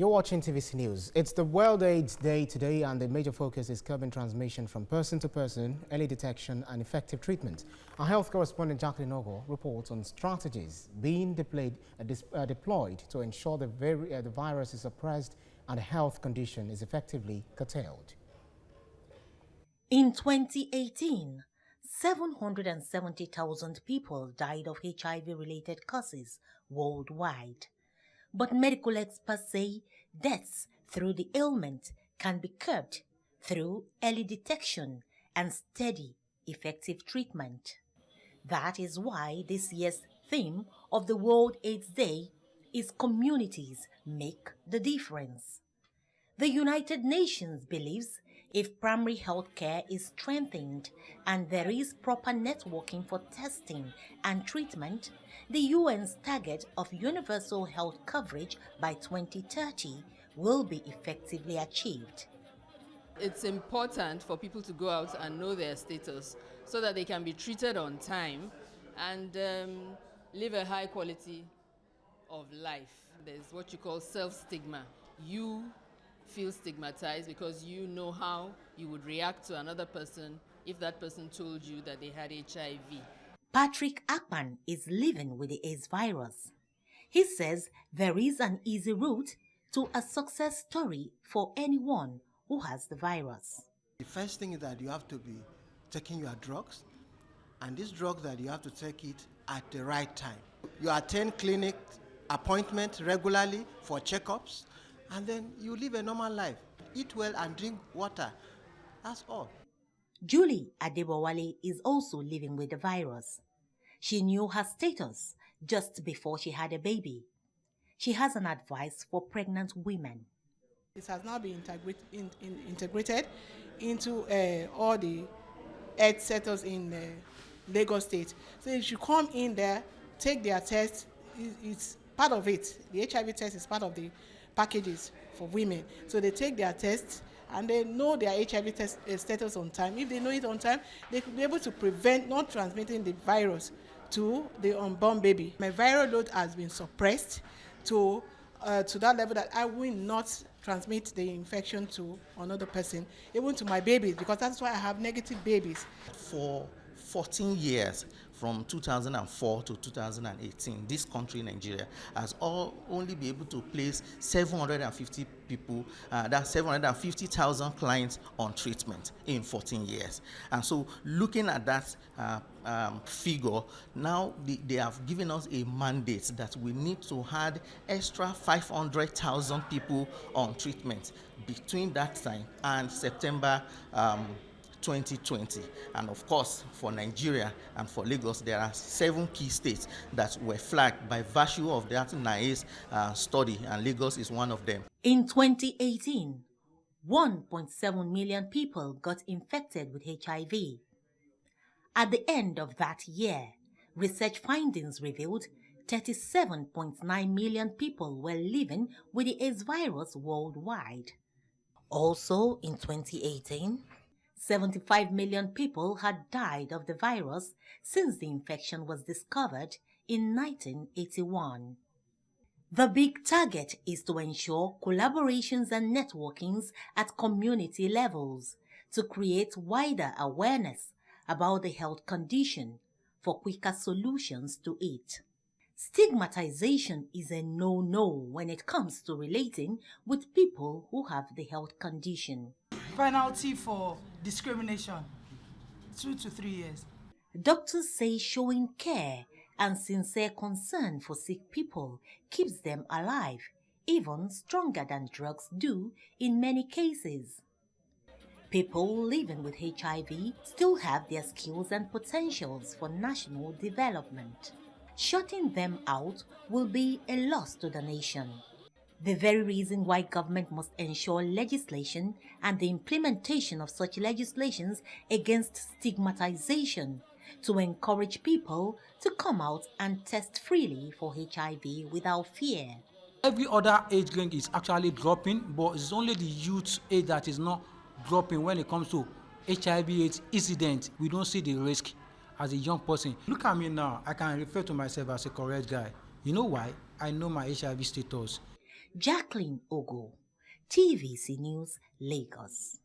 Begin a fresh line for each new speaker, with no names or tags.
You're watching TVC News. It's the World AIDS Day today, and the major focus is curbing transmission from person to person, early detection and effective treatment. Our health correspondent Jacqueline Ogoh reports on strategies being deployed to ensure the virus is suppressed and the health condition is effectively curtailed.
In 2018, 770,000 people died of HIV-related causes worldwide. But medical experts say deaths through the ailment can be curbed through early detection and steady, effective treatment. That is why this year's theme of the World AIDS Day is Communities Make the Difference. The United Nations believes if primary health care is strengthened and there is proper networking for testing and treatment, the UN's target of universal health coverage by 2030 will be effectively achieved.
It's important for people to go out and know their status so that they can be treated on time and live a high quality of life. There's what you call self-stigma. You feel stigmatized because you know how you would react to another person if that person told you that they had HIV.
Patrick Akpan is living with the AIDS virus. He says there is an easy route to a success story for anyone who has the virus.
The first thing is that you have to be taking your drugs, and this drug that you have to take it at the right time. You attend clinic appointments regularly for checkups, and then you live a normal life. Eat well and drink water. That's all.
Julie Adebowale is also living with the virus. She knew her status just before she had a baby. She has an advice for pregnant women.
It has now been integrated into all the health centers in Lagos State. So if you come in there, take their test, it's part of it. The HIV test is part of the packages for women. So they take their tests and they know their HIV test status on time. If they know it on time, they could be able to prevent not transmitting the virus to the unborn baby. My viral load has been suppressed to that level that I will not transmit the infection to another person, even to my babies, because that's why I have negative babies.
For 14 years, from 2004 to 2018, this country, Nigeria, has only been able to place 750 people, that's 750,000 clients on treatment in 14 years. And so looking at that figure, now they have given us a mandate that we need to add extra 500,000 people on treatment between that time and September 2020. And of course, for Nigeria and for Lagos, there are 7 key states that were flagged by virtue of that NIA's study, and Lagos is one of them.
In 2018, 1.7 million people got infected with HIV. At the end of that year, research findings revealed 37.9 million people were living with the AIDS virus worldwide. Also in 2018, 75 million people had died of the virus since the infection was discovered in 1981. The big target is to ensure collaborations and networkings at community levels to create wider awareness about the health condition for quicker solutions to it. Stigmatization is a no-no when it comes to relating with people who have the health condition.
Penalty for discrimination, 2 to 3 years.
Doctors say showing care and sincere concern for sick people keeps them alive, even stronger than drugs do in many cases. People living with HIV still have their skills and potentials for national development. Shutting them out will be a loss to the nation. The very reason why government must ensure legislation and the implementation of such legislations against stigmatization to encourage people to come out and test freely for HIV without fear.
Every other age range is actually dropping, but it's only the youth age that is not dropping when it comes to HIV/AIDS incident. We don't see the risk as a young person. Look at me now, I can refer to myself as a correct guy. You know why? I know my HIV status.
Jacqueline Ogoh, TVC News, Lagos.